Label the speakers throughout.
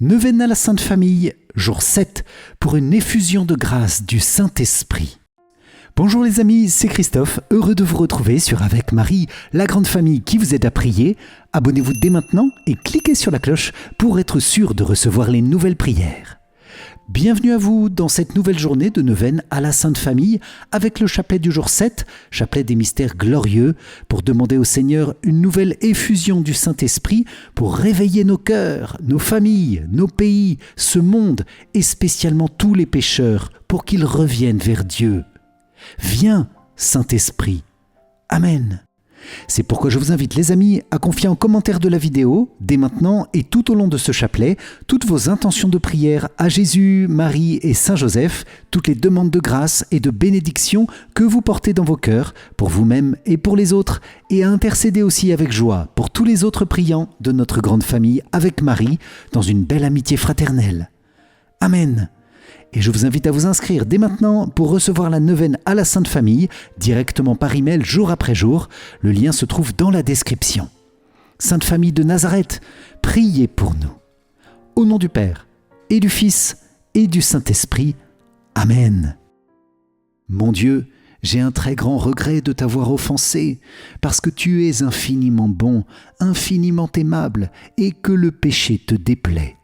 Speaker 1: Neuvaine à la Sainte Famille, jour 7, pour une effusion de grâce du Saint-Esprit. Bonjour les amis, c'est Christophe, heureux de vous retrouver sur Avec Marie, la grande famille qui vous aide à prier. Abonnez-vous dès maintenant et cliquez sur la cloche pour être sûr de recevoir les nouvelles prières. Bienvenue à vous dans cette nouvelle journée de neuvaine à la Sainte Famille avec le chapelet du jour 7, chapelet des mystères glorieux, pour demander au Seigneur une nouvelle effusion du Saint-Esprit pour réveiller nos cœurs, nos familles, nos pays, ce monde et spécialement tous les pécheurs pour qu'ils reviennent vers Dieu. Viens, Saint-Esprit. Amen. C'est pourquoi je vous invite les amis à confier en commentaire de la vidéo, dès maintenant et tout au long de ce chapelet, toutes vos intentions de prière à Jésus, Marie et Saint Joseph, toutes les demandes de grâce et de bénédiction que vous portez dans vos cœurs, pour vous-même et pour les autres, et à intercéder aussi avec joie pour tous les autres priants de notre grande famille avec Marie, dans une belle amitié fraternelle. Amen. Et je vous invite à vous inscrire dès maintenant pour recevoir la neuvaine à la Sainte Famille directement par email jour après jour. Le lien se trouve dans la description. Sainte Famille de Nazareth, priez pour nous. Au nom du Père et du Fils et du Saint-Esprit. Amen. Mon Dieu, j'ai un très grand regret de t'avoir offensé, parce que tu es infiniment bon, infiniment aimable, et que le péché te déplaît.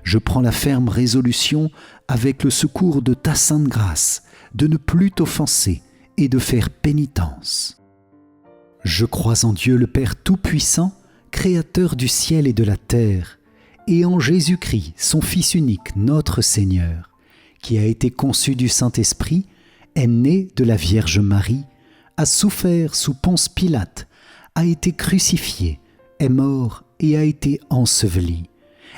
Speaker 1: Je prends la ferme résolution, avec le secours de ta sainte grâce, de ne plus t'offenser et de faire pénitence. Je crois en Dieu le Père Tout-Puissant, Créateur du ciel et de la terre, et en Jésus-Christ, son Fils unique, notre Seigneur, qui a été conçu du Saint-Esprit, est né de la Vierge Marie, a souffert sous Ponce Pilate, a été crucifié, est mort et a été enseveli,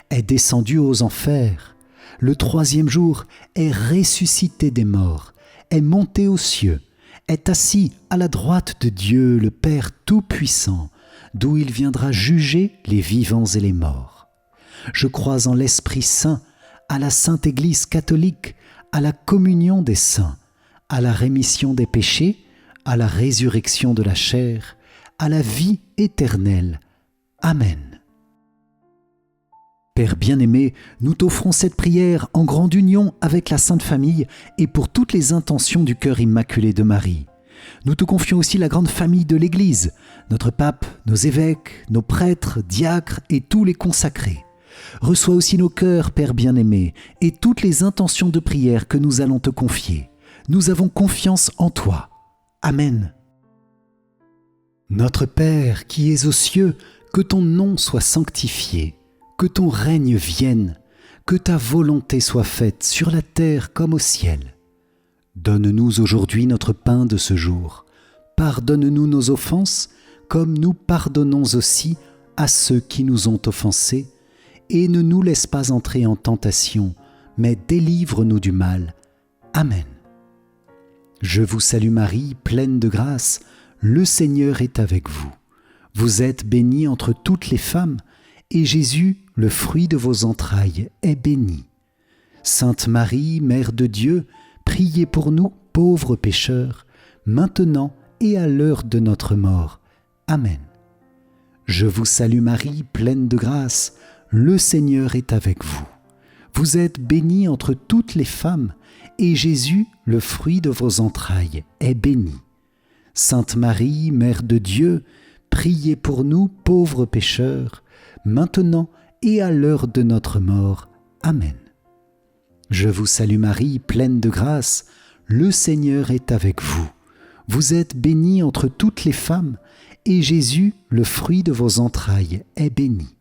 Speaker 1: est descendu aux enfers, le troisième jour est ressuscité des morts, est monté aux cieux, est assis à la droite de Dieu le Père Tout-Puissant, d'où il viendra juger les vivants et les morts. Je crois en l'Esprit Saint, à la Sainte Église catholique, à la communion des saints, à la rémission des péchés, à la résurrection de la chair, à la vie éternelle. Amen. Père bien-aimé, nous t'offrons cette prière en grande union avec la Sainte Famille et pour toutes les intentions du cœur immaculé de Marie. Nous te confions aussi la grande famille de l'Église, notre pape, nos évêques, nos prêtres, diacres et tous les consacrés. Reçois aussi nos cœurs, Père bien-aimé, et toutes les intentions de prière que nous allons te confier. Nous avons confiance en toi. Amen. Notre Père qui es aux cieux, que ton nom soit sanctifié. Que ton règne vienne, que ta volonté soit faite sur la terre comme au ciel. Donne-nous aujourd'hui notre pain de ce jour. Pardonne-nous nos offenses, comme nous pardonnons aussi à ceux qui nous ont offensés. Et ne nous laisse pas entrer en tentation, mais délivre-nous du mal. Amen. Je vous salue Marie, pleine de grâce, le Seigneur est avec vous. Vous êtes bénie entre toutes les femmes, et Jésus, le fruit de vos entrailles, est béni. Sainte Marie, Mère de Dieu, priez pour nous, pauvres pécheurs, maintenant et à l'heure de notre mort. Amen. Je vous salue Marie, pleine de grâce, le Seigneur est avec vous. Vous êtes bénie entre toutes les femmes, et Jésus, le fruit de vos entrailles, est béni. Sainte Marie, Mère de Dieu, priez pour nous, pauvres pécheurs, maintenant et à l'heure de notre mort. Amen. Je vous salue Marie, pleine de grâce, le Seigneur est avec vous. Vous êtes bénie entre toutes les femmes, et Jésus, le fruit de vos entrailles, est béni.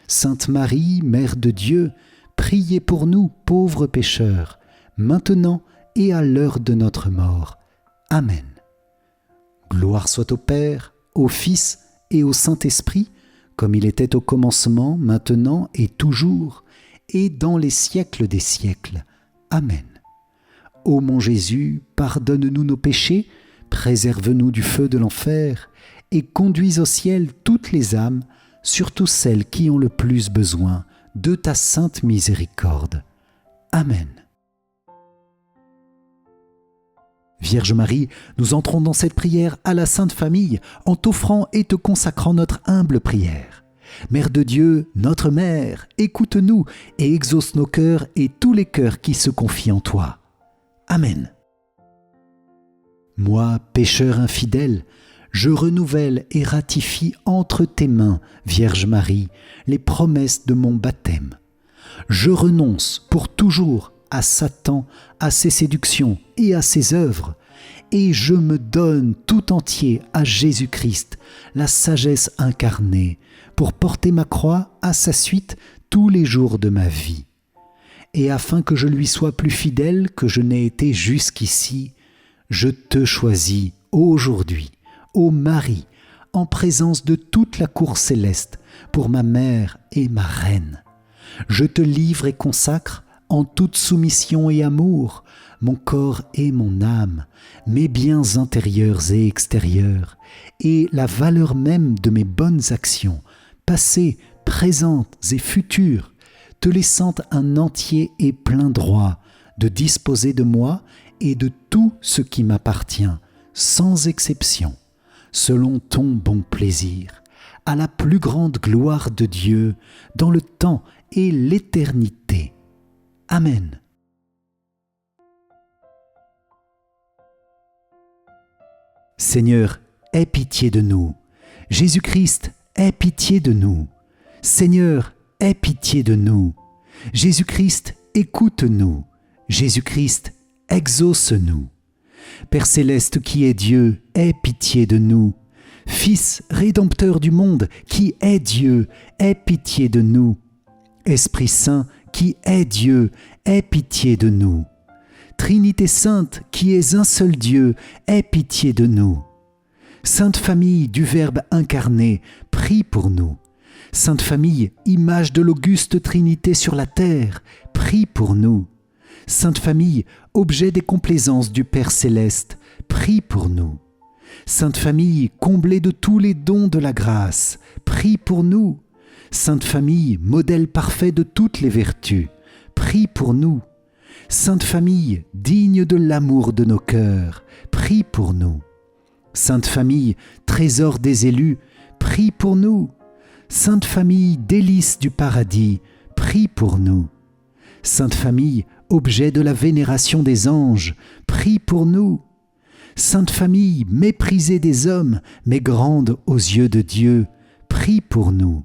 Speaker 1: Sainte Marie, Mère de Dieu, priez pour nous, pauvres pécheurs, maintenant et à l'heure de notre mort. Amen. Gloire soit au Père, au Fils et au Saint-Esprit, comme il était au commencement, maintenant et toujours, et dans les siècles des siècles. Amen. Ô mon Jésus, pardonne-nous nos péchés, préserve-nous du feu de l'enfer, et conduis au ciel toutes les âmes, surtout celles qui ont le plus besoin de ta sainte miséricorde. Amen. Vierge Marie, nous entrons dans cette prière à la Sainte Famille en t'offrant et te consacrant notre humble prière. Mère de Dieu, notre Mère, écoute-nous et exauce nos cœurs et tous les cœurs qui se confient en toi. Amen. Moi, pécheur infidèle, je renouvelle et ratifie entre tes mains, Vierge Marie, les promesses de mon baptême. Je renonce pour toujours à Satan, à ses séductions et à ses œuvres, et je me donne tout entier à Jésus-Christ, la sagesse incarnée, pour porter ma croix à sa suite tous les jours de ma vie. Et afin que je lui sois plus fidèle que je n'ai été jusqu'ici, je te choisis aujourd'hui, ô Marie, en présence de toute la cour céleste, pour ma mère et ma reine. Je te livre et consacre, en toute soumission et amour, mon corps et mon âme, mes biens intérieurs et extérieurs, et la valeur même de mes bonnes actions, passées, présentes et futures, te laissant un entier et plein droit de disposer de moi et de tout ce qui m'appartient, sans exception, selon ton bon plaisir, à la plus grande gloire de Dieu, dans le temps et l'éternité. Amen. Seigneur, aie pitié de nous. Jésus-Christ, aie pitié de nous. Seigneur, aie pitié de nous. Jésus-Christ, écoute-nous. Jésus-Christ, exauce-nous. Père céleste qui est Dieu, aie pitié de nous. Fils rédempteur du monde qui est Dieu, aie pitié de nous. Esprit Saint qui est Dieu, aie pitié de nous. Trinité Sainte qui est un seul Dieu, aie pitié de nous. Sainte Famille du Verbe incarné, prie pour nous. Sainte Famille, image de l'auguste Trinité sur la terre, prie pour nous. Sainte Famille, objet des complaisances du Père céleste, prie pour nous. Sainte Famille, comblée de tous les dons de la grâce, prie pour nous. Sainte Famille, modèle parfait de toutes les vertus, prie pour nous. Sainte Famille, digne de l'amour de nos cœurs, prie pour nous. Sainte Famille, trésor des élus, prie pour nous. Sainte Famille, délice du paradis, prie pour nous. Sainte Famille, objet de la vénération des anges, prie pour nous. Sainte Famille, méprisée des hommes, mais grande aux yeux de Dieu, prie pour nous.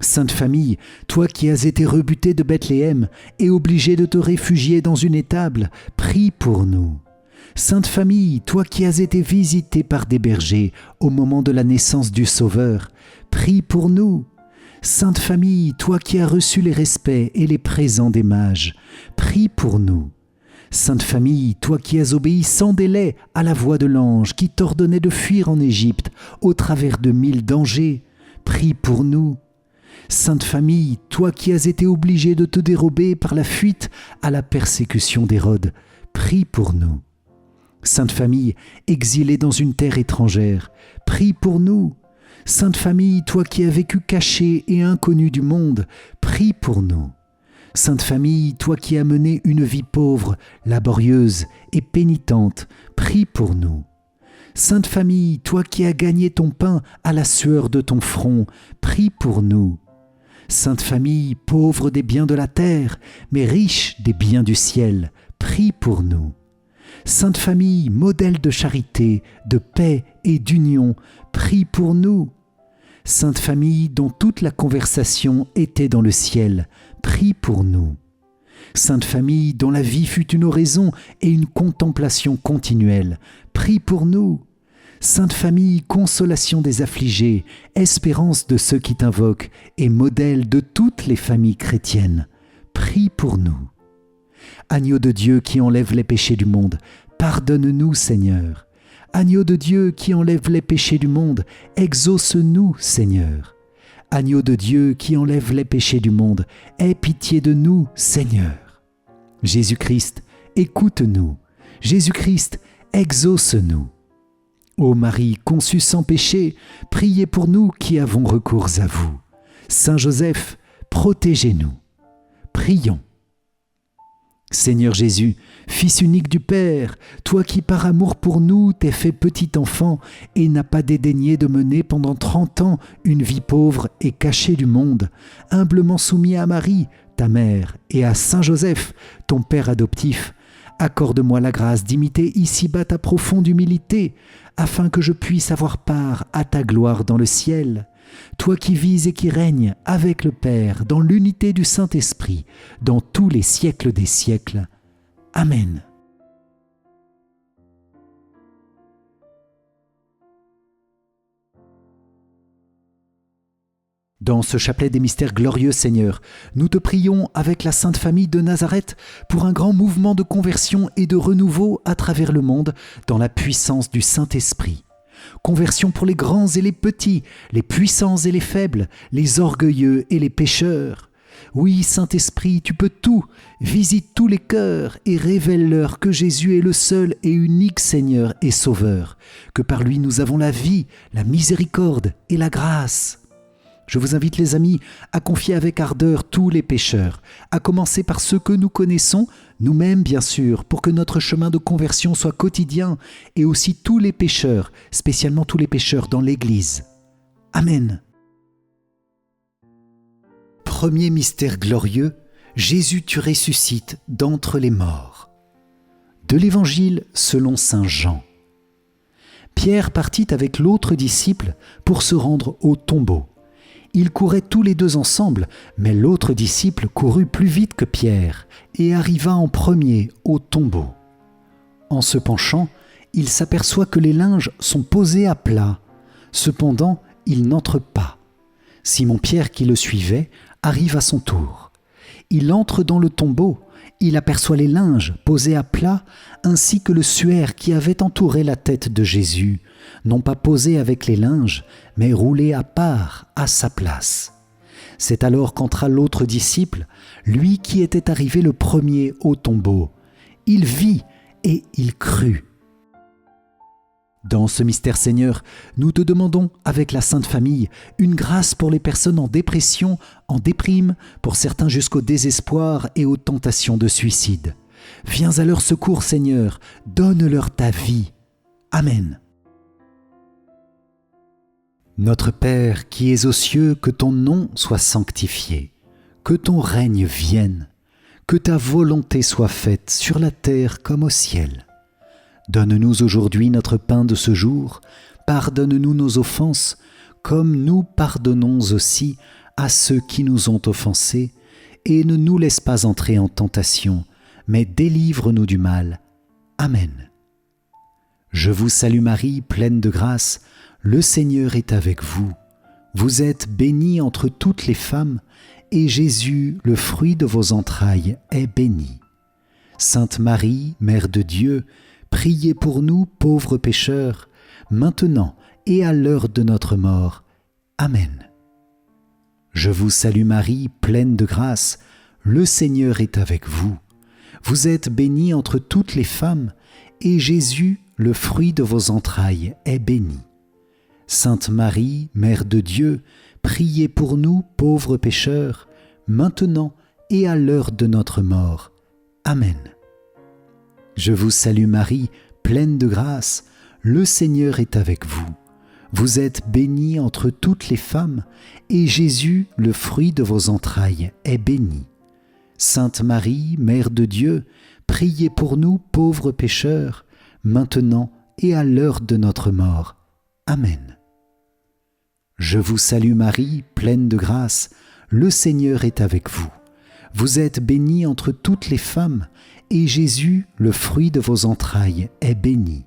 Speaker 1: Sainte Famille, toi qui as été rebutée de Bethléem et obligée de te réfugier dans une étable, prie pour nous. Sainte Famille, toi qui as été visitée par des bergers au moment de la naissance du Sauveur, prie pour nous. Sainte Famille, toi qui as reçu les respects et les présents des mages, prie pour nous. Sainte Famille, toi qui as obéi sans délai à la voix de l'ange qui t'ordonnait de fuir en Égypte au travers de 1000 dangers, prie pour nous. Sainte Famille, toi qui as été obligée de te dérober par la fuite à la persécution d'Hérode, prie pour nous. Sainte Famille, exilée dans une terre étrangère, prie pour nous. Sainte Famille, toi qui as vécu cachée et inconnue du monde, prie pour nous. Sainte Famille, toi qui as mené une vie pauvre, laborieuse et pénitente, prie pour nous. Sainte Famille, toi qui as gagné ton pain à la sueur de ton front, prie pour nous. Sainte Famille, pauvre des biens de la terre, mais riche des biens du ciel, prie pour nous. Sainte Famille, modèle de charité, de paix et d'union, prie pour nous. Sainte Famille, dont toute la conversation était dans le ciel, prie pour nous. Sainte Famille, dont la vie fut une oraison et une contemplation continuelle, prie pour nous. Sainte Famille, consolation des affligés, espérance de ceux qui t'invoquent et modèle de toutes les familles chrétiennes, prie pour nous. Agneau de Dieu qui enlève les péchés du monde, pardonne-nous Seigneur. Agneau de Dieu qui enlève les péchés du monde, exauce-nous Seigneur. Agneau de Dieu qui enlève les péchés du monde, aie pitié de nous Seigneur. Jésus-Christ, écoute-nous. Jésus-Christ, exauce-nous. Ô Marie conçue sans péché, priez pour nous qui avons recours à vous. Saint Joseph, protégez-nous. Prions. Seigneur Jésus, Fils unique du Père, toi qui par amour pour nous t'es fait petit enfant et n'as pas dédaigné de mener pendant 30 ans une vie pauvre et cachée du monde, humblement soumis à Marie, ta mère, et à Saint Joseph, ton Père adoptif, accorde-moi la grâce d'imiter ici-bas ta profonde humilité, afin que je puisse avoir part à ta gloire dans le ciel. Toi qui vis et qui règnes avec le Père dans l'unité du Saint-Esprit, dans tous les siècles des siècles. Amen. Dans ce chapelet des mystères glorieux, Seigneur, nous te prions avec la Sainte Famille de Nazareth pour un grand mouvement de conversion et de renouveau à travers le monde dans la puissance du Saint-Esprit. Conversion pour les grands et les petits, les puissants et les faibles, les orgueilleux et les pécheurs. Oui, Saint-Esprit, tu peux tout. Visite tous les cœurs et révèle-leur que Jésus est le seul et unique Seigneur et Sauveur, que par lui nous avons la vie, la miséricorde et la grâce. Je vous invite, les amis, à confier avec ardeur tous les pécheurs, à commencer par ceux que nous connaissons, nous-mêmes bien sûr, pour que notre chemin de conversion soit quotidien, et aussi tous les pécheurs, spécialement tous les pécheurs dans l'Église. Amen. Premier mystère glorieux, Jésus tu ressuscites d'entre les morts. De l'Évangile selon saint Jean. Pierre partit avec l'autre disciple pour se rendre au tombeau. Ils couraient tous les deux ensemble, mais l'autre disciple courut plus vite que Pierre et arriva en premier au tombeau. En se penchant, il s'aperçoit que les linges sont posés à plat. Cependant, il n'entre pas. Simon-Pierre, qui le suivait, arrive à son tour. Il entre dans le tombeau. Il aperçoit les linges posés à plat, ainsi que le suaire qui avait entouré la tête de Jésus, non pas posé avec les linges, mais roulé à part, à sa place. C'est alors qu'entra l'autre disciple, lui qui était arrivé le premier au tombeau. Il vit et il crut. Dans ce mystère, Seigneur, nous te demandons, avec la Sainte Famille, une grâce pour les personnes en dépression, en déprime, pour certains jusqu'au désespoir et aux tentations de suicide. Viens à leur secours, Seigneur, donne-leur ta vie. Amen. Notre Père qui es aux cieux, que ton nom soit sanctifié, que ton règne vienne, que ta volonté soit faite sur la terre comme au ciel. Donne-nous aujourd'hui notre pain de ce jour, pardonne-nous nos offenses, comme nous pardonnons aussi à ceux qui nous ont offensés, et ne nous laisse pas entrer en tentation, mais délivre-nous du mal. Amen. Je vous salue Marie, pleine de grâce, le Seigneur est avec vous. Vous êtes bénie entre toutes les femmes, et Jésus, le fruit de vos entrailles, est béni. Sainte Marie, Mère de Dieu, priez pour nous, pauvres pécheurs, maintenant et à l'heure de notre mort. Amen. Je vous salue Marie, pleine de grâce, le Seigneur est avec vous. Vous êtes bénie entre toutes les femmes, et Jésus, le fruit de vos entrailles, est béni. Sainte Marie, Mère de Dieu, priez pour nous, pauvres pécheurs, maintenant et à l'heure de notre mort. Amen. Je vous salue Marie, pleine de grâce, le Seigneur est avec vous. Vous êtes bénie entre toutes les femmes, et Jésus, le fruit de vos entrailles, est béni. Sainte Marie, Mère de Dieu, priez pour nous, pauvres pécheurs, maintenant et à l'heure de notre mort. Amen. Je vous salue Marie, pleine de grâce, le Seigneur est avec vous. Vous êtes bénie entre toutes les femmes, et Jésus, le fruit de vos entrailles, est béni.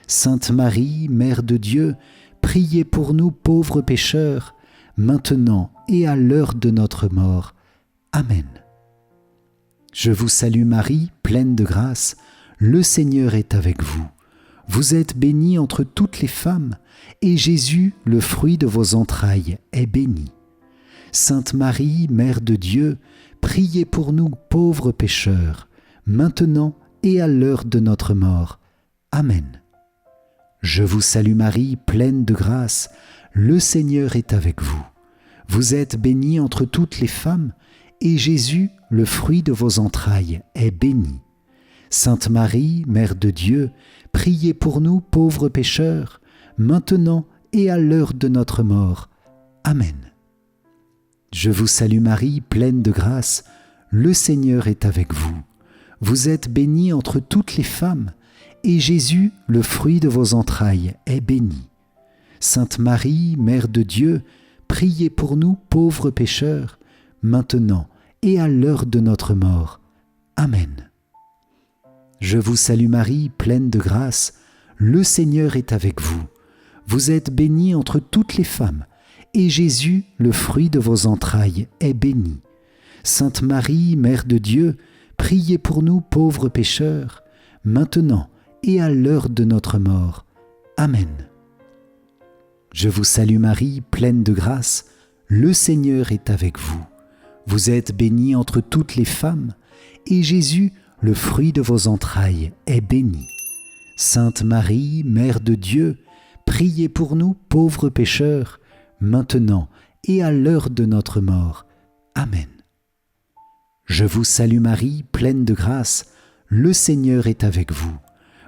Speaker 1: Sainte Marie, Mère de Dieu, priez pour nous pauvres pécheurs, maintenant et à l'heure de notre mort. Amen. Je vous salue Marie, pleine de grâce, le Seigneur est avec vous. Vous êtes bénie entre toutes les femmes, et Jésus, le fruit de vos entrailles, est béni. Sainte Marie, Mère de Dieu, priez pour nous pauvres pécheurs, maintenant et à l'heure de notre mort. Amen. Je vous salue Marie, pleine de grâce, le Seigneur est avec vous. Vous êtes bénie entre toutes les femmes, et Jésus, le fruit de vos entrailles, est béni. Sainte Marie, Mère de Dieu, priez pour nous pauvres pécheurs, maintenant et à l'heure de notre mort. Amen. Je vous salue Marie, pleine de grâce, le Seigneur est avec vous. Vous êtes bénie entre toutes les femmes, et Jésus, le fruit de vos entrailles, est béni. Sainte Marie, Mère de Dieu, priez pour nous pauvres pécheurs, maintenant et à l'heure de notre mort. Amen. Je vous salue Marie, pleine de grâce, le Seigneur est avec vous. Vous êtes bénie entre toutes les femmes, et Jésus, le fruit de vos entrailles, est béni. Sainte Marie, Mère de Dieu, priez pour nous pauvres pécheurs, maintenant et à l'heure de notre mort. Amen. Je vous salue Marie, pleine de grâce, le Seigneur est avec vous. Vous êtes bénie entre toutes les femmes, et Jésus, le fruit de vos entrailles, est béni. Sainte Marie, Mère de Dieu, priez pour nous pauvres pécheurs, maintenant et à l'heure de notre mort. Amen. Je vous salue Marie, pleine de grâce, le Seigneur est avec vous.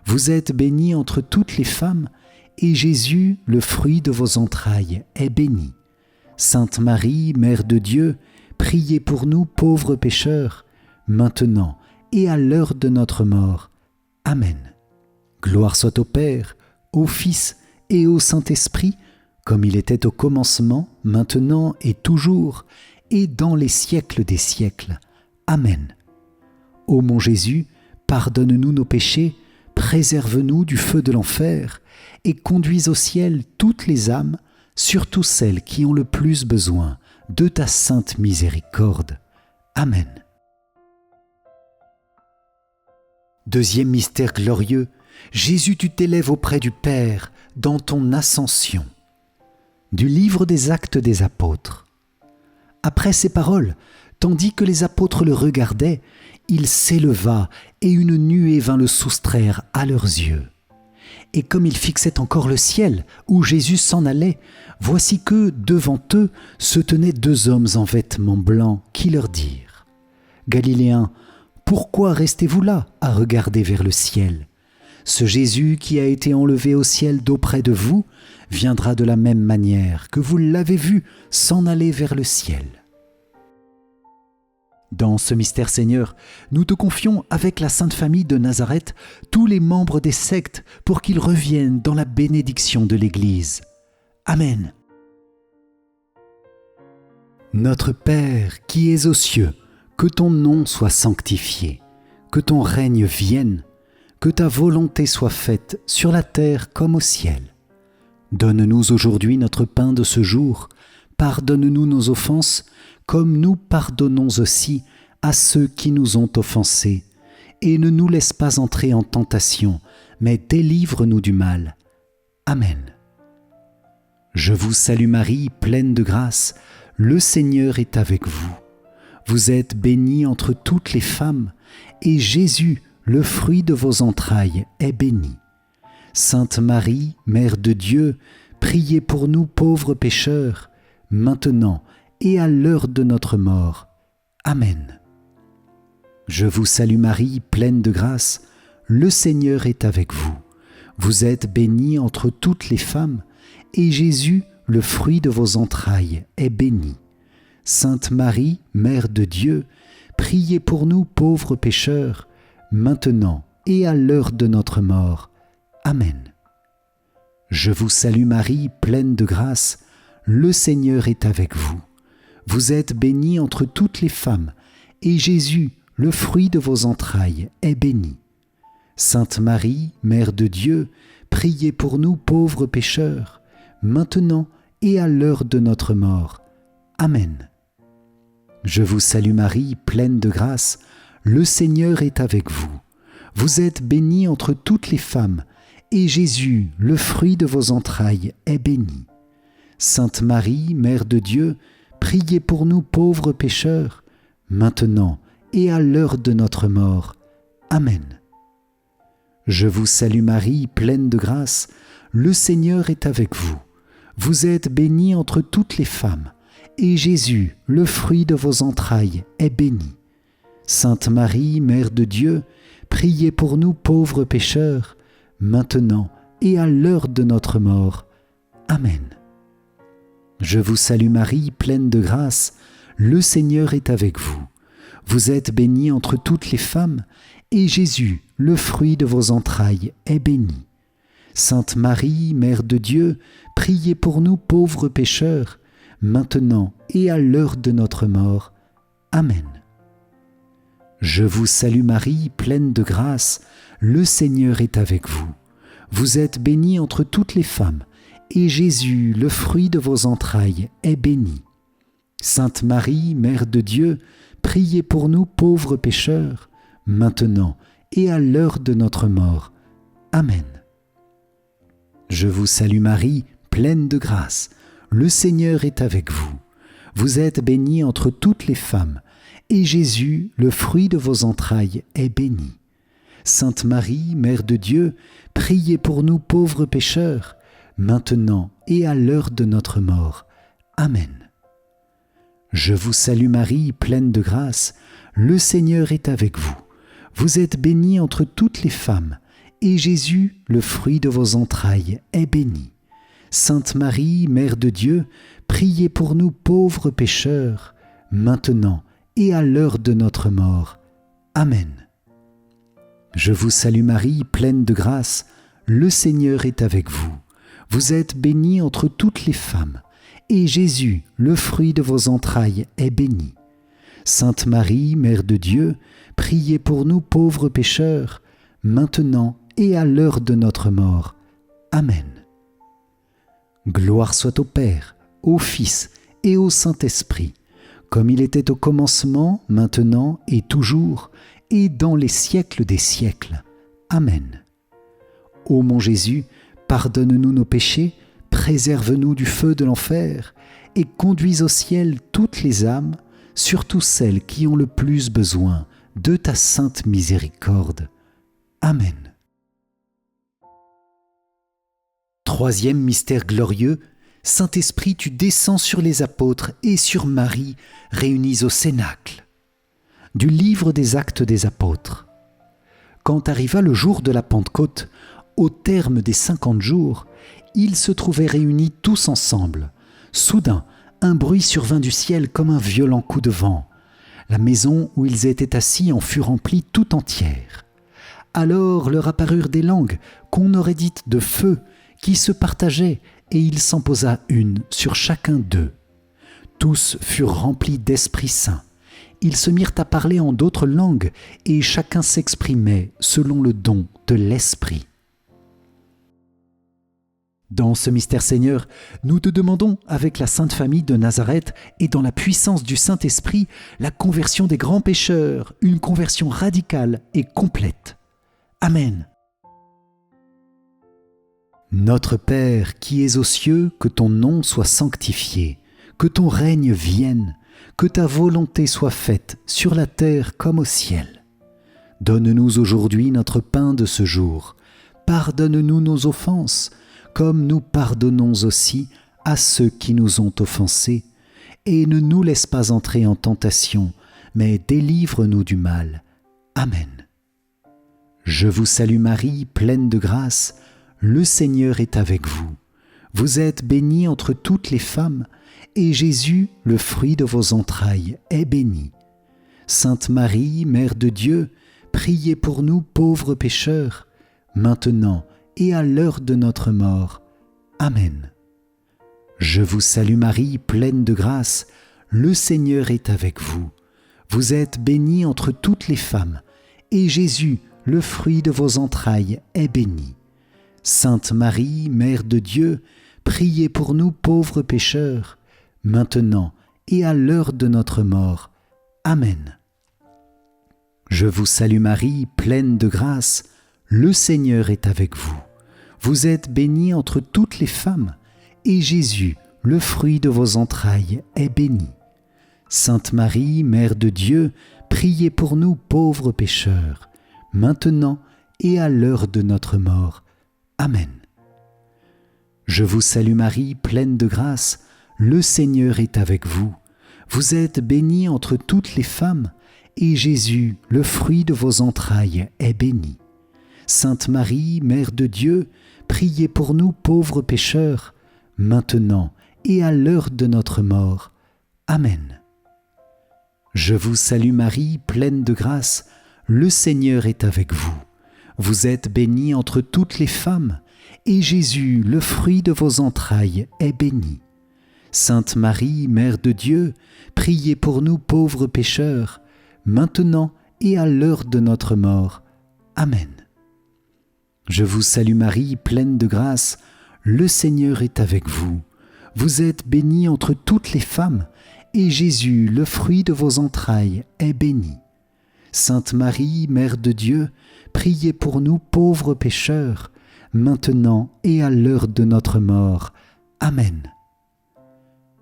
Speaker 1: Vous êtes bénie entre toutes les femmes, et Jésus, le fruit de vos entrailles, est béni. Sainte Marie, Mère de Dieu, priez pour nous pauvres pécheurs, maintenant et à l'heure de notre mort. Amen. Gloire soit au Père, au Fils et au Saint-Esprit, comme il était au commencement, maintenant et toujours, et dans les siècles des siècles. Amen. Ô mon Jésus, pardonne-nous nos péchés, préserve-nous du feu de l'enfer, et conduis au ciel toutes les âmes, surtout celles qui ont le plus besoin de ta sainte miséricorde. Amen. Deuxième mystère glorieux, Jésus, tu t'élèves auprès du Père dans ton ascension. Du livre des Actes des Apôtres. Après ces paroles, tandis que les apôtres le regardaient, il s'éleva et une nuée vint le soustraire à leurs yeux. Et comme ils fixaient encore le ciel où Jésus s'en allait, voici que, devant eux, se tenaient deux hommes en vêtements blancs qui leur dirent : « Galiléens, pourquoi restez-vous là à regarder vers le ciel ? Ce Jésus qui a été enlevé au ciel d'auprès de vous viendra de la même manière que vous l'avez vu s'en aller vers le ciel. » Dans ce mystère, Seigneur, nous te confions avec la Sainte Famille de Nazareth tous les membres des sectes pour qu'ils reviennent dans la bénédiction de l'Église. Amen. Notre Père qui es aux cieux, que ton nom soit sanctifié, que ton règne vienne, que ta volonté soit faite sur la terre comme au ciel. Donne-nous aujourd'hui notre pain de ce jour, pardonne-nous nos offenses, comme nous pardonnons aussi à ceux qui nous ont offensés, et ne nous laisse pas entrer en tentation, mais délivre-nous du mal. Amen. Je vous salue Marie, pleine de grâce, le Seigneur est avec vous. Vous êtes bénie entre toutes les femmes, et Jésus, le fruit de vos entrailles, est béni. Sainte Marie, Mère de Dieu, priez pour nous pauvres pécheurs, maintenant et à l'heure de notre mort. Amen. Je vous salue Marie, pleine de grâce, le Seigneur est avec vous. Vous êtes bénie entre toutes les femmes, et Jésus, le fruit de vos entrailles, est béni. Sainte Marie, Mère de Dieu, priez pour nous pauvres pécheurs, maintenant et à l'heure de notre mort. Amen. Je vous salue Marie, pleine de grâce, le Seigneur est avec vous. Vous êtes bénie entre toutes les femmes, et Jésus, le fruit de vos entrailles, est béni. Sainte Marie, Mère de Dieu, priez pour nous pauvres pécheurs, maintenant et à l'heure de notre mort. Amen. Je vous salue Marie, pleine de grâce, le Seigneur est avec vous. Vous êtes bénie entre toutes les femmes, et Jésus, le fruit de vos entrailles, est béni. Sainte Marie, Mère de Dieu, priez pour nous pauvres pécheurs, maintenant et à l'heure de notre mort. Amen. Je vous salue Marie, pleine de grâce, le Seigneur est avec vous. Vous êtes bénie entre toutes les femmes, et Jésus, le fruit de vos entrailles, est béni. Sainte Marie, Mère de Dieu, priez pour nous pauvres pécheurs, maintenant et à l'heure de notre mort. Amen. Je vous salue Marie, pleine de grâce, le Seigneur est avec vous. Vous êtes bénie entre toutes les femmes, et Jésus, le fruit de vos entrailles, est béni. Sainte Marie, Mère de Dieu, priez pour nous pauvres pécheurs, maintenant et à l'heure de notre mort. Amen. Je vous salue Marie, pleine de grâce, le Seigneur est avec vous. Vous êtes bénie entre toutes les femmes, et Jésus, le fruit de vos entrailles, est béni. Sainte Marie, Mère de Dieu, priez pour nous pauvres pécheurs, maintenant et à l'heure de notre mort. Amen. Je vous salue Marie, pleine de grâce, le Seigneur est avec vous. Vous êtes bénie entre toutes les femmes, et Jésus, le fruit de vos entrailles, est béni. Sainte Marie, Mère de Dieu, priez pour nous pauvres pécheurs, maintenant et à l'heure de notre mort. Amen. Je vous salue Marie, pleine de grâce, le Seigneur est avec vous. Vous êtes bénie entre toutes les femmes, et Jésus, le fruit de vos entrailles, est béni. Sainte Marie, Mère de Dieu, priez pour nous pauvres pécheurs, maintenant et à l'heure de notre mort. Amen. Je vous salue Marie, pleine de grâce, le Seigneur est avec vous. Vous êtes bénie entre toutes les femmes, et Jésus, le fruit de vos entrailles, est béni. Sainte Marie, Mère de Dieu, priez pour nous pauvres pécheurs, maintenant et à l'heure de notre mort. Amen. Gloire soit au Père, au Fils et au Saint-Esprit, comme il était au commencement, maintenant et toujours, et dans les siècles des siècles. Amen. Ô mon Jésus, pardonne-nous nos péchés, préserve-nous du feu de l'enfer, et conduis au ciel toutes les âmes, surtout celles qui ont le plus besoin de ta sainte miséricorde. Amen. Troisième mystère glorieux, Saint-Esprit, tu descends sur les apôtres et sur Marie, réunis au Cénacle. Du livre des Actes des Apôtres. Quand arriva le jour de la Pentecôte, au terme des 50 jours, ils se trouvaient réunis tous ensemble. Soudain, un bruit survint du ciel comme un violent coup de vent. La maison où ils étaient assis en fut remplie tout entière. Alors leur apparurent des langues qu'on aurait dites de feu, qui se partageaient, et il s'en posa une sur chacun d'eux. Tous furent remplis d'Esprit Saint. Ils se mirent à parler en d'autres langues, et chacun s'exprimait selon le don de l'Esprit. Dans ce mystère Seigneur, nous te demandons, avec la Sainte Famille de Nazareth et dans la puissance du Saint-Esprit, la conversion des grands pécheurs, une conversion radicale et complète. Amen. Notre Père qui es aux cieux, que ton nom soit sanctifié, que ton règne vienne, que ta volonté soit faite sur la terre comme au ciel. Donne-nous aujourd'hui notre pain de ce jour. Pardonne-nous nos offenses, comme nous pardonnons aussi à ceux qui nous ont offensés. Et ne nous laisse pas entrer en tentation, mais délivre-nous du mal. Amen. Je vous salue Marie, pleine de grâce, le Seigneur est avec vous. Vous êtes bénie entre toutes les femmes, et Jésus, le fruit de vos entrailles, est béni. Sainte Marie, Mère de Dieu, priez pour nous pauvres pécheurs, maintenant et à l'heure de notre mort. Amen. Je vous salue Marie, pleine de grâce, le Seigneur est avec vous. Vous êtes bénie entre toutes les femmes, et Jésus, le fruit de vos entrailles, est béni. Sainte Marie, Mère de Dieu, priez pour nous pauvres pécheurs, maintenant et à l'heure de notre mort. Amen. Je vous salue Marie, pleine de grâce, le Seigneur est avec vous. Vous êtes bénie entre toutes les femmes, et Jésus, le fruit de vos entrailles, est béni. Sainte Marie, Mère de Dieu, priez pour nous pauvres pécheurs, maintenant et à l'heure de notre mort. Amen. Je vous salue Marie, pleine de grâce, le Seigneur est avec vous. Vous êtes bénie entre toutes les femmes, et Jésus, le fruit de vos entrailles, est béni. Sainte Marie, Mère de Dieu, priez pour nous pauvres pécheurs, maintenant et à l'heure de notre mort. Amen. Je vous salue Marie, pleine de grâce, le Seigneur est avec vous. Vous êtes bénie entre toutes les femmes, et Jésus, le fruit de vos entrailles, est béni. Sainte Marie, Mère de Dieu, priez pour nous pauvres pécheurs, maintenant et à l'heure de notre mort. Amen. Je vous salue Marie, pleine de grâce, le Seigneur est avec vous. Vous êtes bénie entre toutes les femmes, et Jésus, le fruit de vos entrailles, est béni. Sainte Marie, Mère de Dieu, priez pour nous pauvres pécheurs, maintenant et à l'heure de notre mort. Amen.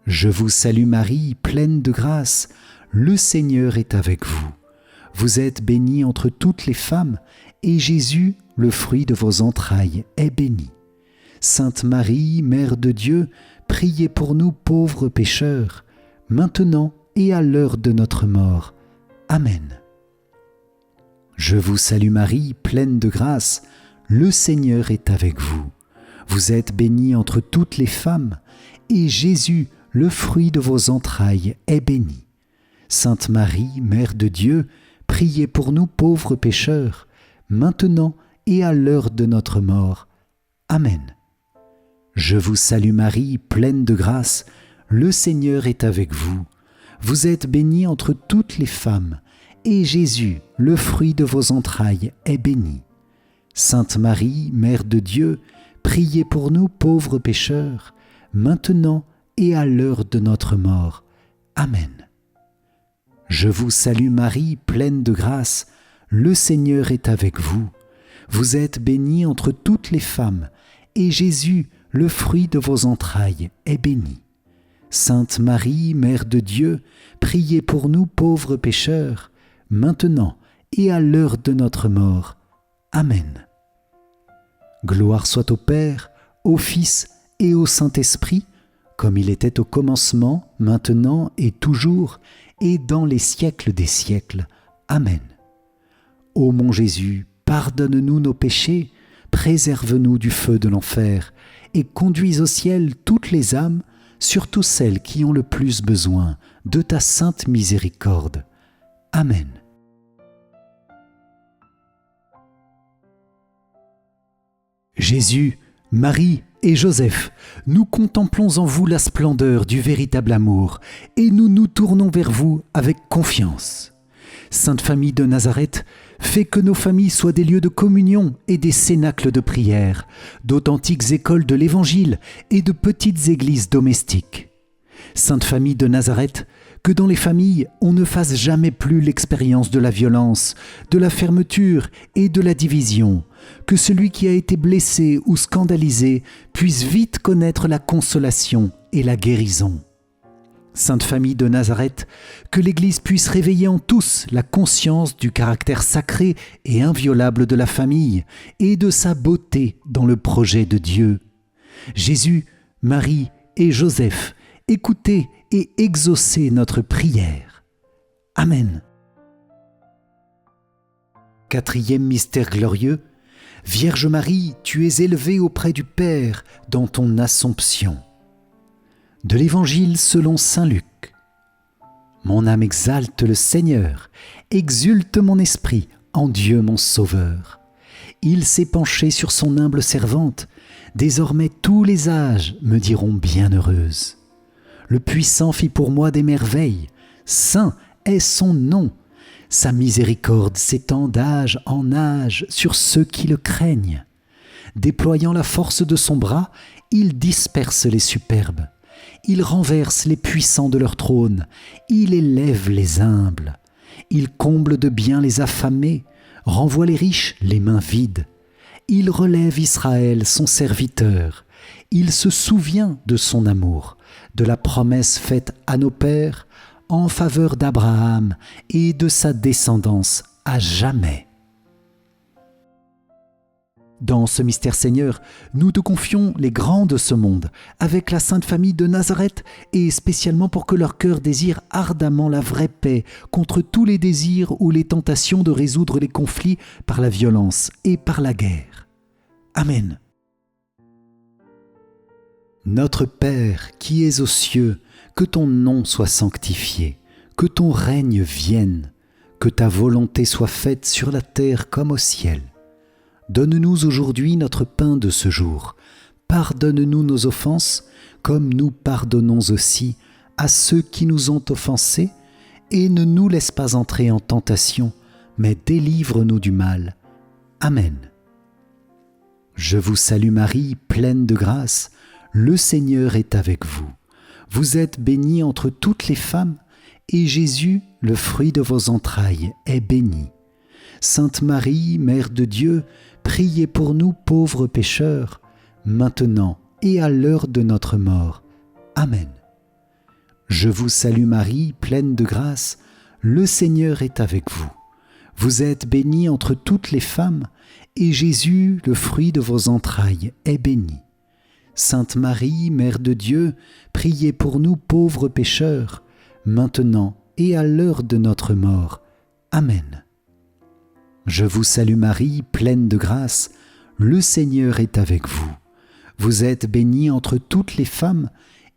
Speaker 1: Je vous salue Marie, pleine de grâce, le Seigneur est avec vous. Vous êtes bénie entre toutes les femmes, et Jésus, le fruit de vos entrailles, est béni. Sainte Marie, Mère de Dieu, priez pour nous pauvres pécheurs, maintenant et à l'heure de notre mort. Amen. Je vous salue Marie, pleine de grâce, le Seigneur est avec vous. Vous êtes bénie entre toutes les femmes, et Jésus, le fruit de vos entrailles, est béni. Sainte Marie, Mère de Dieu, priez pour nous pauvres pécheurs, maintenant et à l'heure de notre mort. Amen. Je vous salue Marie, pleine de grâce, le Seigneur est avec vous. Vous êtes bénie entre toutes les femmes, et Jésus, le fruit de vos entrailles, est béni. Sainte Marie, Mère de Dieu, priez pour nous pauvres pécheurs, maintenant et à l'heure de notre mort. Amen. Je vous salue Marie, pleine de grâce, le Seigneur est avec vous. Vous êtes bénie entre toutes les femmes, et Jésus, le fruit de vos entrailles, est béni. Sainte Marie, Mère de Dieu, priez pour nous pauvres pécheurs, maintenant et à l'heure de notre mort. Amen. Gloire soit au Père, au Fils et au Saint-Esprit, comme il était au commencement, maintenant et toujours, et dans les siècles des siècles. Amen. Ô mon Jésus, pardonne-nous nos péchés, préserve-nous du feu de l'enfer, et conduis au ciel toutes les âmes, surtout celles qui ont le plus besoin de ta sainte miséricorde. Amen. Jésus, Marie et Joseph, nous contemplons en vous la splendeur du véritable amour et nous nous tournons vers vous avec confiance. Sainte Famille de Nazareth, fais que nos familles soient des lieux de communion et des cénacles de prière, d'authentiques écoles de l'Évangile et de petites églises domestiques. Sainte Famille de Nazareth, que dans les familles, on ne fasse jamais plus l'expérience de la violence, de la fermeture et de la division, que celui qui a été blessé ou scandalisé puisse vite connaître la consolation et la guérison. Sainte Famille de Nazareth, que l'Église puisse réveiller en tous la conscience du caractère sacré et inviolable de la famille et de sa beauté dans le projet de Dieu. Jésus, Marie et Joseph, écoutez et exaucez notre prière. Amen. Quatrième mystère glorieux, Vierge Marie, tu es élevée auprès du Père dans ton Assomption. De l'Évangile selon saint Luc. Mon âme exalte le Seigneur, exulte mon esprit en Dieu mon Sauveur. Il s'est penché sur son humble servante, désormais tous les âges me diront bienheureuse. Le Puissant fit pour moi des merveilles, saint est son nom. Sa miséricorde s'étend d'âge en âge sur ceux qui le craignent. Déployant la force de son bras, il disperse les superbes. Il renverse les puissants de leur trône, il élève les humbles. Il comble de bien les affamés, renvoie les riches les mains vides. Il relève Israël, son serviteur. Il se souvient de son amour, de la promesse faite à nos pères en faveur d'Abraham et de sa descendance à jamais. Dans ce mystère Seigneur, nous te confions les grands de ce monde, avec la Sainte Famille de Nazareth, et spécialement pour que leur cœur désire ardemment la vraie paix contre tous les désirs ou les tentations de résoudre les conflits par la violence et par la guerre. Amen. Notre Père qui es aux cieux, que ton nom soit sanctifié, que ton règne vienne, que ta volonté soit faite sur la terre comme au ciel. Donne-nous aujourd'hui notre pain de ce jour. Pardonne-nous nos offenses, comme nous pardonnons aussi à ceux qui nous ont offensés, et ne nous laisse pas entrer en tentation, mais délivre-nous du mal. Amen. Je vous salue Marie, pleine de grâce, le Seigneur est avec vous. Vous êtes bénie entre toutes les femmes, et Jésus, le fruit de vos entrailles, est béni. Sainte Marie, Mère de Dieu, priez pour nous pauvres pécheurs, maintenant et à l'heure de notre mort. Amen. Je vous salue Marie, pleine de grâce, le Seigneur est avec vous. Vous êtes bénie entre toutes les femmes, et Jésus, le fruit de vos entrailles, est béni. Sainte Marie, Mère de Dieu, priez pour nous pauvres pécheurs, maintenant et à l'heure de notre mort. Amen. Je vous salue Marie, pleine de grâce, le Seigneur est avec vous. Vous êtes bénie entre toutes les femmes,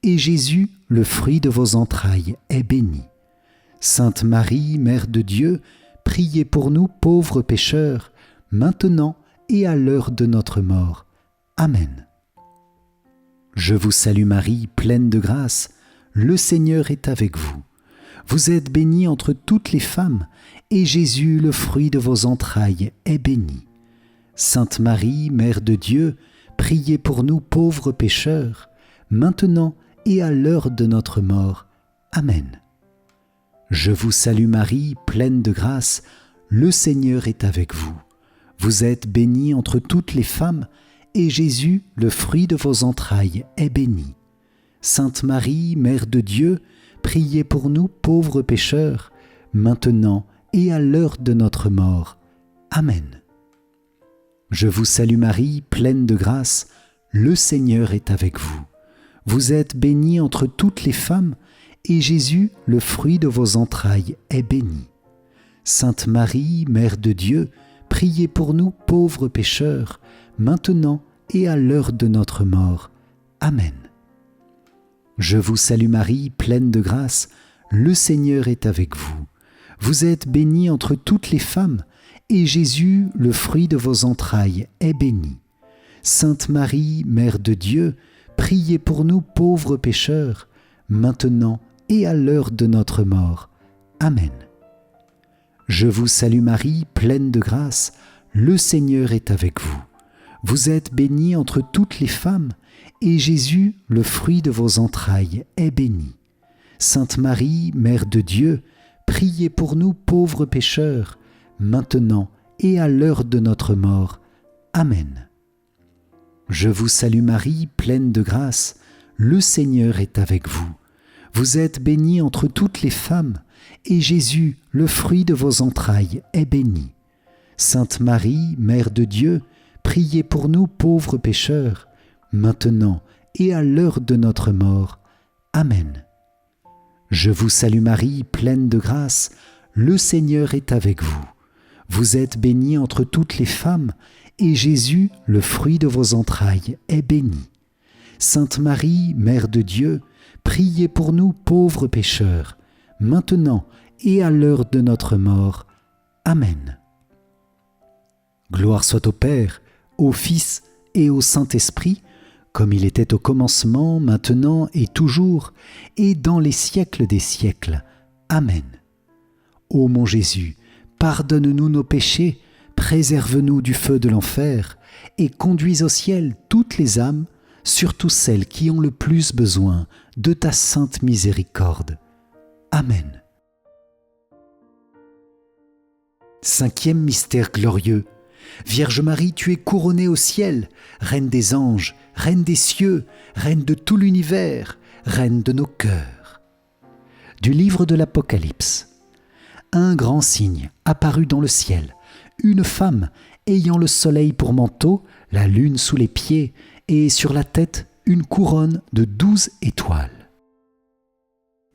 Speaker 1: et Jésus, le fruit de vos entrailles, est béni. Sainte Marie, Mère de Dieu, priez pour nous pauvres pécheurs, maintenant et à l'heure de notre mort. Amen. Je vous salue Marie, pleine de grâce, le Seigneur est avec vous. Vous êtes bénie entre toutes les femmes, et Jésus, le fruit de vos entrailles, est béni. Sainte Marie, Mère de Dieu, priez pour nous pauvres pécheurs, maintenant et à l'heure de notre mort. Amen. Je vous salue Marie, pleine de grâce, le Seigneur est avec vous. Vous êtes bénie entre toutes les femmes, et Jésus, le fruit de vos entrailles, est béni. Sainte Marie, Mère de Dieu, priez pour nous pauvres pécheurs, maintenant et à l'heure de notre mort. Amen. Je vous salue Marie, pleine de grâce, le Seigneur est avec vous. Vous êtes bénie entre toutes les femmes, et Jésus, le fruit de vos entrailles, est béni. Sainte Marie, Mère de Dieu, priez pour nous pauvres pécheurs, maintenant et à l'heure de notre mort. Amen. Je vous salue Marie, pleine de grâce, le Seigneur est avec vous. Vous êtes bénie entre toutes les femmes, et Jésus, le fruit de vos entrailles, est béni. Sainte Marie, Mère de Dieu, priez pour nous pauvres pécheurs, maintenant et à l'heure de notre mort. Amen. Je vous salue Marie, pleine de grâce, le Seigneur est avec vous. Vous êtes bénie entre toutes les femmes, et Jésus, le fruit de vos entrailles, est béni. Sainte Marie, Mère de Dieu, priez pour nous pauvres pécheurs, maintenant et à l'heure de notre mort. Amen. Je vous salue Marie, pleine de grâce, le Seigneur est avec vous. Vous êtes bénie entre toutes les femmes, et Jésus, le fruit de vos entrailles, est béni. Sainte Marie, Mère de Dieu, priez pour nous pauvres pécheurs, maintenant et à l'heure de notre mort. Amen. Je vous salue Marie, pleine de grâce, le Seigneur est avec vous. Vous êtes bénie entre toutes les femmes, et Jésus, le fruit de vos entrailles, est béni. Sainte Marie, Mère de Dieu, priez pour nous pauvres pécheurs, maintenant et à l'heure de notre mort. Amen. Gloire soit au Père, au Fils et au Saint-Esprit, comme il était au commencement, maintenant et toujours, et dans les siècles des siècles. Amen. Ô mon Jésus, pardonne-nous nos péchés, préserve-nous du feu de l'enfer, et conduis au ciel toutes les âmes, surtout celles qui ont le plus besoin de ta sainte miséricorde. Amen. Cinquième mystère glorieux. Vierge Marie, tu es couronnée au ciel, Reine des anges, Reine des cieux, Reine de tout l'univers, Reine de nos cœurs. Du livre de l'Apocalypse. Un grand signe apparut dans le ciel, une femme ayant le soleil pour manteau, la lune sous les pieds, et sur la tête une couronne de 12 étoiles.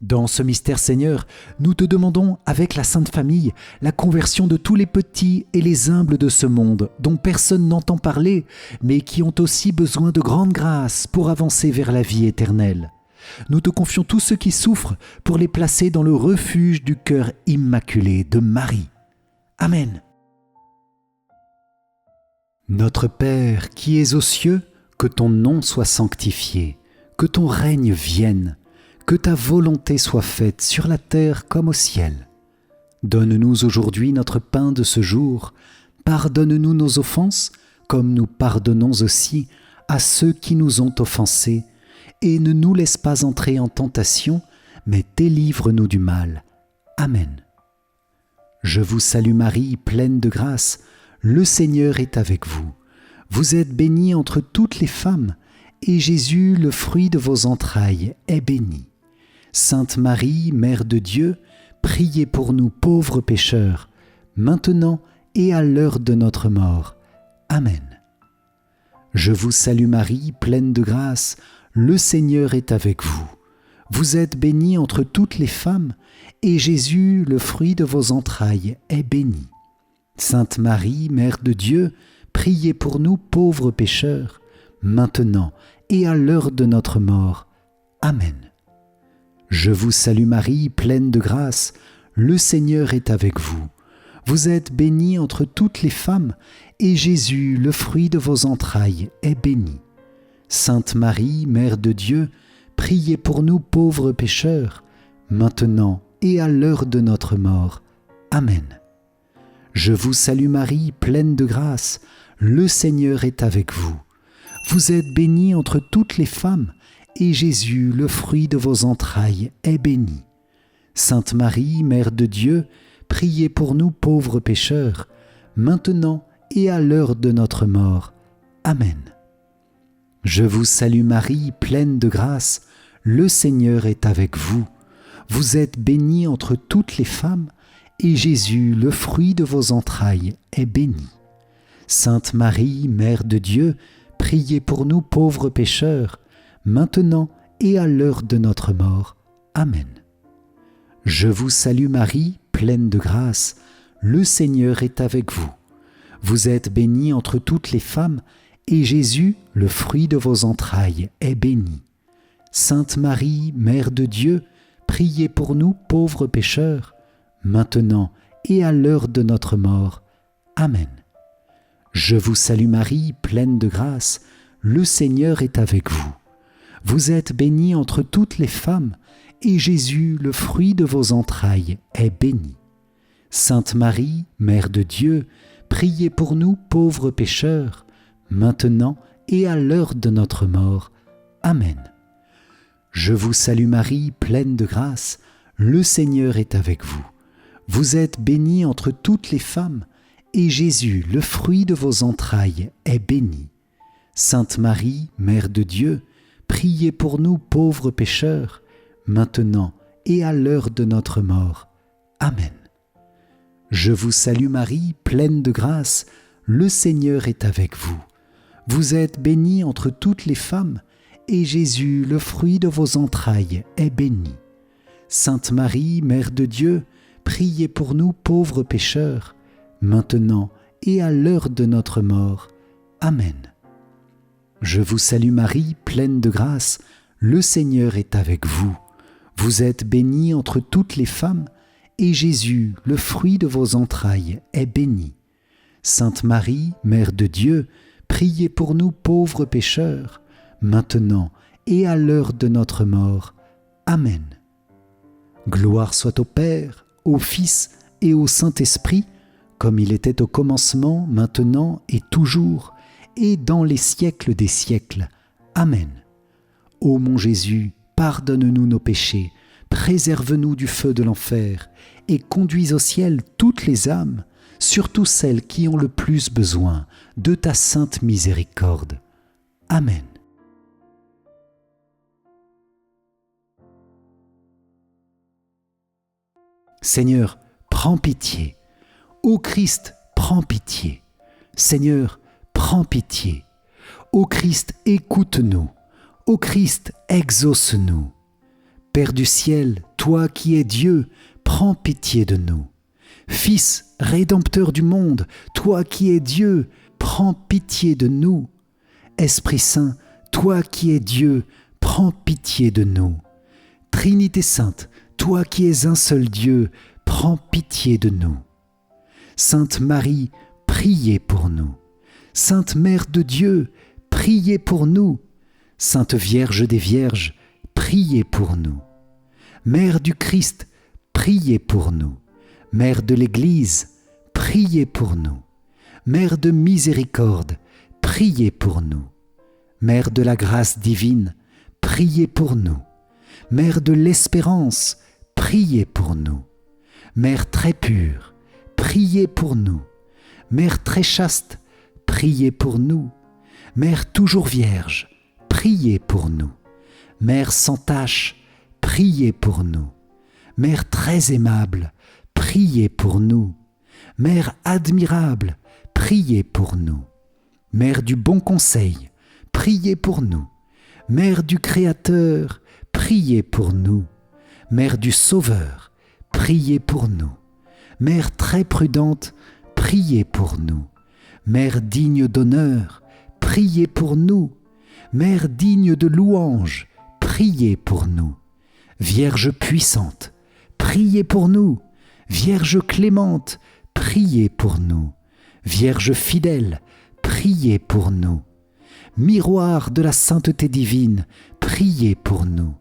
Speaker 1: Dans ce mystère, Seigneur, nous te demandons, avec la Sainte Famille, la conversion de tous les petits et les humbles de ce monde, dont personne n'entend parler, mais qui ont aussi besoin de grande grâce pour avancer vers la vie éternelle. Nous te confions tous ceux qui souffrent pour les placer dans le refuge du cœur immaculé de Marie. Amen. Notre Père qui es aux cieux, que ton nom soit sanctifié, que ton règne vienne, que ta volonté soit faite sur la terre comme au ciel. Donne-nous aujourd'hui notre pain de ce jour. Pardonne-nous nos offenses, comme nous pardonnons aussi à ceux qui nous ont offensés. Et ne nous laisse pas entrer en tentation, mais délivre-nous du mal. Amen. Je vous salue Marie, pleine de grâce. Le Seigneur est avec vous. Vous êtes bénie entre toutes les femmes, et Jésus, le fruit de vos entrailles, est béni. Sainte Marie, Mère de Dieu, priez pour nous pauvres pécheurs, maintenant et à l'heure de notre mort. Amen. Je vous salue Marie, pleine de grâce, le Seigneur est avec vous. Vous êtes bénie entre toutes les femmes, et Jésus, le fruit de vos entrailles, est béni. Sainte Marie, Mère de Dieu, priez pour nous pauvres pécheurs, maintenant et à l'heure de notre mort. Amen. Je vous salue Marie, pleine de grâce, le Seigneur est avec vous. Vous êtes bénie entre toutes les femmes, et Jésus, le fruit de vos entrailles, est béni. Sainte Marie, Mère de Dieu, priez pour nous pauvres pécheurs, maintenant et à l'heure de notre mort. Amen. Je vous salue Marie, pleine de grâce, le Seigneur est avec vous. Vous êtes bénie entre toutes les femmes, et Jésus, le fruit de vos entrailles, est béni. Sainte Marie, Mère de Dieu, priez pour nous pauvres pécheurs, maintenant et à l'heure de notre mort. Amen. Je vous salue Marie, pleine de grâce, le Seigneur est avec vous. Vous êtes bénie entre toutes les femmes, et Jésus, le fruit de vos entrailles, est béni. Sainte Marie, Mère de Dieu, priez pour nous pauvres pécheurs, maintenant et à l'heure de notre mort. Amen. Je vous salue Marie, pleine de grâce, le Seigneur est avec vous. Vous êtes bénie entre toutes les femmes, et Jésus, le fruit de vos entrailles, est béni. Sainte Marie, Mère de Dieu, priez pour nous pauvres pécheurs, maintenant et à l'heure de notre mort. Amen. Je vous salue Marie, pleine de grâce, le Seigneur est avec vous. Vous êtes bénie entre toutes les femmes, et Jésus, le fruit de vos entrailles, est béni. Sainte Marie, Mère de Dieu, priez pour nous pauvres pécheurs, maintenant et à l'heure de notre mort. Amen. Je vous salue Marie, pleine de grâce, le Seigneur est avec vous. Vous êtes bénie entre toutes les femmes, et Jésus, le fruit de vos entrailles, est béni. Sainte Marie, Mère de Dieu, priez pour nous pauvres pécheurs, maintenant et à l'heure de notre mort. Amen. Je vous salue Marie, pleine de grâce, le Seigneur est avec vous. Vous êtes bénie entre toutes les femmes, et Jésus, le fruit de vos entrailles, est béni. Sainte Marie, Mère de Dieu, priez pour nous pauvres pécheurs, maintenant et à l'heure de notre mort. Amen. Je vous salue Marie, pleine de grâce, le Seigneur est avec vous. Vous êtes bénie entre toutes les femmes, et Jésus, le fruit de vos entrailles, est béni. Sainte Marie, Mère de Dieu, priez pour nous pauvres pécheurs, maintenant et à l'heure de notre mort. Amen. Gloire soit au Père, au Fils et au Saint-Esprit, comme il était au commencement, maintenant et toujours, et dans les siècles des siècles. Amen. Ô mon Jésus, pardonne-nous nos péchés, préserve-nous du feu de l'enfer, et conduis au ciel toutes les âmes, surtout celles qui ont le plus besoin de ta sainte miséricorde. Amen. Seigneur, prends pitié. Ô Christ, prends prends pitié. Seigneur, prends pitié. Ô Christ, écoute-nous. Ô Christ, exauce-nous. Père du ciel, toi qui es Dieu, prends pitié de nous. Fils, rédempteur du monde, toi qui es Dieu, prends pitié de nous. Esprit Saint, toi qui es Dieu, prends pitié de nous. Trinité Sainte, toi qui es un seul Dieu, prends pitié de nous. Sainte Marie, priez pour nous. Sainte Mère de Dieu, priez pour nous. Sainte Vierge des Vierges, priez pour nous. Mère du Christ, priez pour nous. Mère de l'Église, priez pour nous. Mère de miséricorde, priez pour nous. Mère de la grâce divine, priez pour nous. Mère de l'espérance, priez pour nous. Mère très pure, priez pour nous. Mère très chaste, priez pour nous. Mère toujours vierge, priez pour nous. Mère sans tache, priez pour nous. Mère très aimable, priez pour nous. Mère admirable, priez pour nous. Mère du bon conseil, priez pour nous. Mère du Créateur, priez pour nous. Mère du Sauveur, priez pour nous. Mère très prudente, priez pour nous. Mère digne d'honneur, priez pour nous. Mère digne de louange, priez pour nous. Vierge puissante, priez pour nous. Vierge clémente, priez pour nous. Vierge fidèle, priez pour nous. Miroir de la sainteté divine, priez pour nous.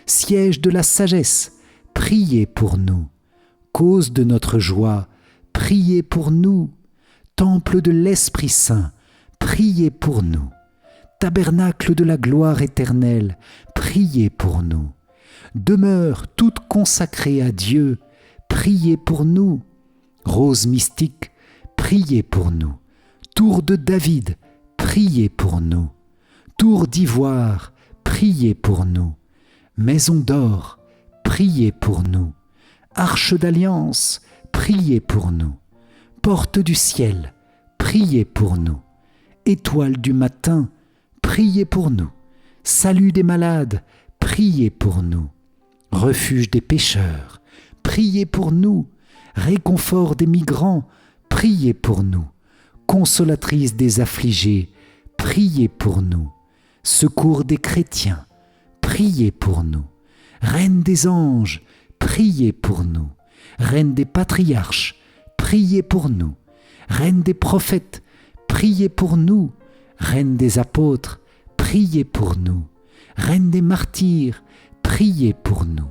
Speaker 1: Siège de la sagesse, priez pour nous. Cause de notre joie, priez pour nous. Temple de l'Esprit Saint, priez pour nous. Tabernacle de la gloire éternelle, priez pour nous. Demeure toute consacrée à Dieu, priez pour nous. Rose mystique, priez pour nous. Tour de David, priez pour nous. Tour d'ivoire, priez pour nous. Maison d'or, priez pour nous. Arche d'alliance, priez pour nous. Porte du ciel, priez pour nous. Étoile du matin, priez pour nous. Salut des malades, priez pour nous. Refuge des pécheurs, priez pour nous. Réconfort des migrants, priez pour nous. Consolatrice des affligés, priez pour nous. Secours des chrétiens, priez pour nous. Reine des anges, priez pour nous. Reine des patriarches, priez pour nous. Reine des prophètes, priez pour nous. Reine des apôtres, priez pour nous. Reine des martyrs, priez pour nous.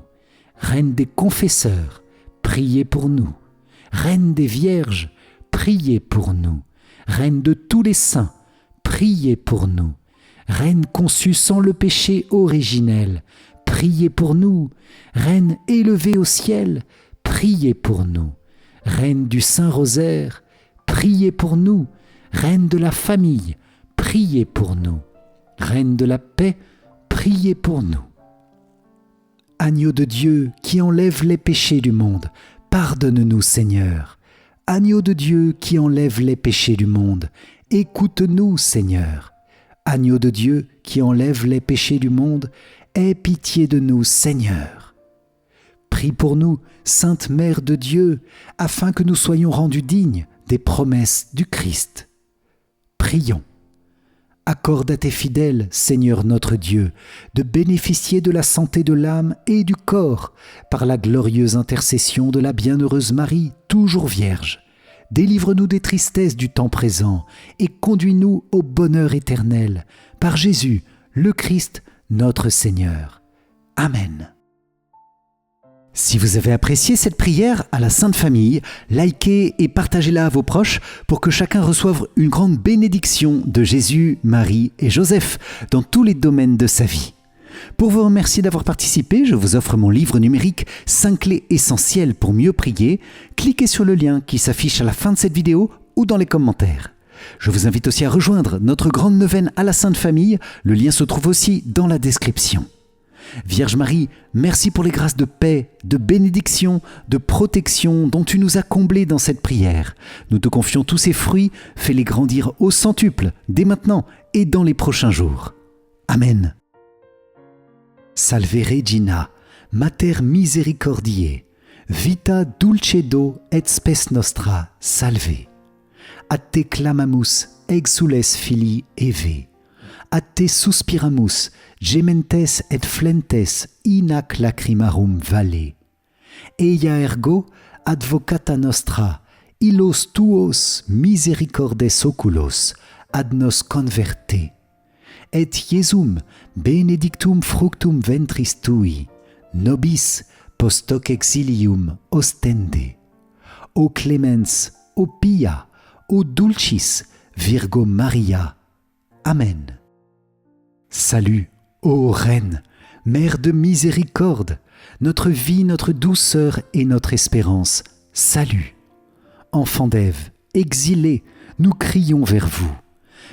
Speaker 1: Reine des confesseurs, priez pour nous. Reine des vierges, priez pour nous. Reine de tous les saints, priez pour nous. Reine conçue sans le péché originel, priez pour nous. Reine élevée au ciel, priez pour nous. Reine du Saint-Rosaire, priez pour nous. Reine de la famille, priez pour nous. Reine de la paix, priez pour nous. Agneau de Dieu qui enlève les péchés du monde, pardonne-nous Seigneur. Agneau de Dieu qui enlève les péchés du monde, écoute-nous Seigneur. Agneau de Dieu qui enlève les péchés du monde, aie pitié de nous Seigneur. Prie pour nous, Sainte Mère de Dieu, afin que nous soyons rendus dignes des promesses du Christ. Prions. Accorde à tes fidèles, Seigneur notre Dieu, de bénéficier de la santé de l'âme et du corps par la glorieuse intercession de la bienheureuse Marie, toujours Vierge. Délivre-nous des tristesses du temps présent et conduis-nous au bonheur éternel, par Jésus, le Christ, notre Seigneur. Amen. Si vous avez apprécié cette prière à la Sainte Famille, likez et partagez-la à vos proches pour que chacun reçoive une grande bénédiction de Jésus, Marie et Joseph dans tous les domaines de sa vie. Pour vous remercier d'avoir participé, je vous offre mon livre numérique 5 clés essentielles pour mieux prier. Cliquez sur le lien qui s'affiche à la fin de cette vidéo ou dans les commentaires. Je vous invite aussi à rejoindre notre grande neuvaine à la Sainte Famille. Le lien se trouve aussi dans la description. Vierge Marie, merci pour les grâces de paix, de bénédiction, de protection dont tu nous as comblés dans cette prière. Nous te confions tous ces fruits, fais-les grandir au centuple, dès maintenant et dans les prochains jours. Amen. Salve Regina, Mater misericordiae, vita dulcedo et spes nostra, salve. A te clamamus, exules filii Eve. A te suspiramus, gementes et flentes in ac lacrimarum valle. Eia ergo advocata nostra, illos tuos misericordes oculos ad nos converte. Et Iesum benedictum fructum ventris tui, nobis post hoc exilium ostende. O clemens, o pia, o dulcis, Virgo Maria. Amen. Salut, ô Reine, Mère de miséricorde, notre vie, notre douceur et notre espérance. Salut. Enfants d'Ève, exilés, nous crions vers vous.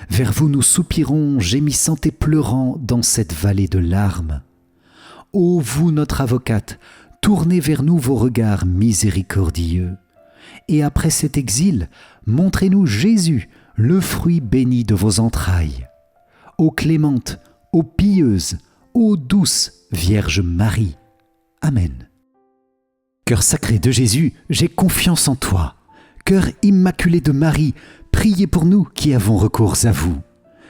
Speaker 1: Vers vous nous soupirons, gémissant et pleurant dans cette vallée de larmes. Ô vous, notre avocate, tournez vers nous vos regards miséricordieux. Et après cet exil, montrez-nous Jésus, le fruit béni de vos entrailles. Ô clémente, ô pieuse, ô douce Vierge Marie. Amen. Cœur sacré de Jésus, j'ai confiance en toi. Cœur immaculé de Marie, priez pour nous qui avons recours à vous.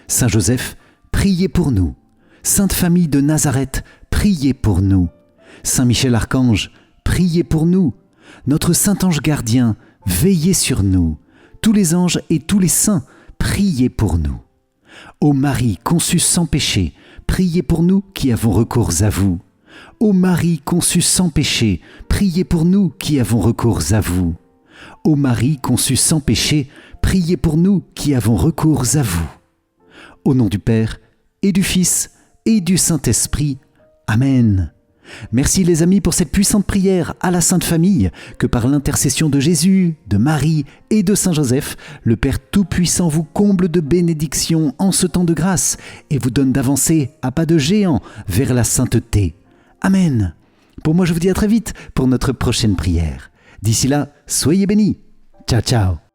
Speaker 1: Saint Joseph, priez pour nous. Sainte Famille de Nazareth, priez pour nous. Saint Michel Archange, priez pour nous. Notre Saint Ange gardien, veillez sur nous. Tous les anges et tous les saints, priez pour nous. Ô Marie conçue sans péché, priez pour nous qui avons recours à vous. Ô Marie conçue sans péché, priez pour nous qui avons recours à vous. Ô Marie conçue sans péché, priez pour nous qui avons recours à vous. Au nom du Père, et du Fils, et du Saint-Esprit. Amen. Merci les amis pour cette puissante prière à la Sainte Famille, que par l'intercession de Jésus, de Marie et de Saint Joseph, le Père Tout-Puissant vous comble de bénédictions en ce temps de grâce et vous donne d'avancer à pas de géant vers la sainteté. Amen. Pour moi, je vous dis à très vite pour notre prochaine prière. D'ici là, soyez bénis. Ciao, ciao.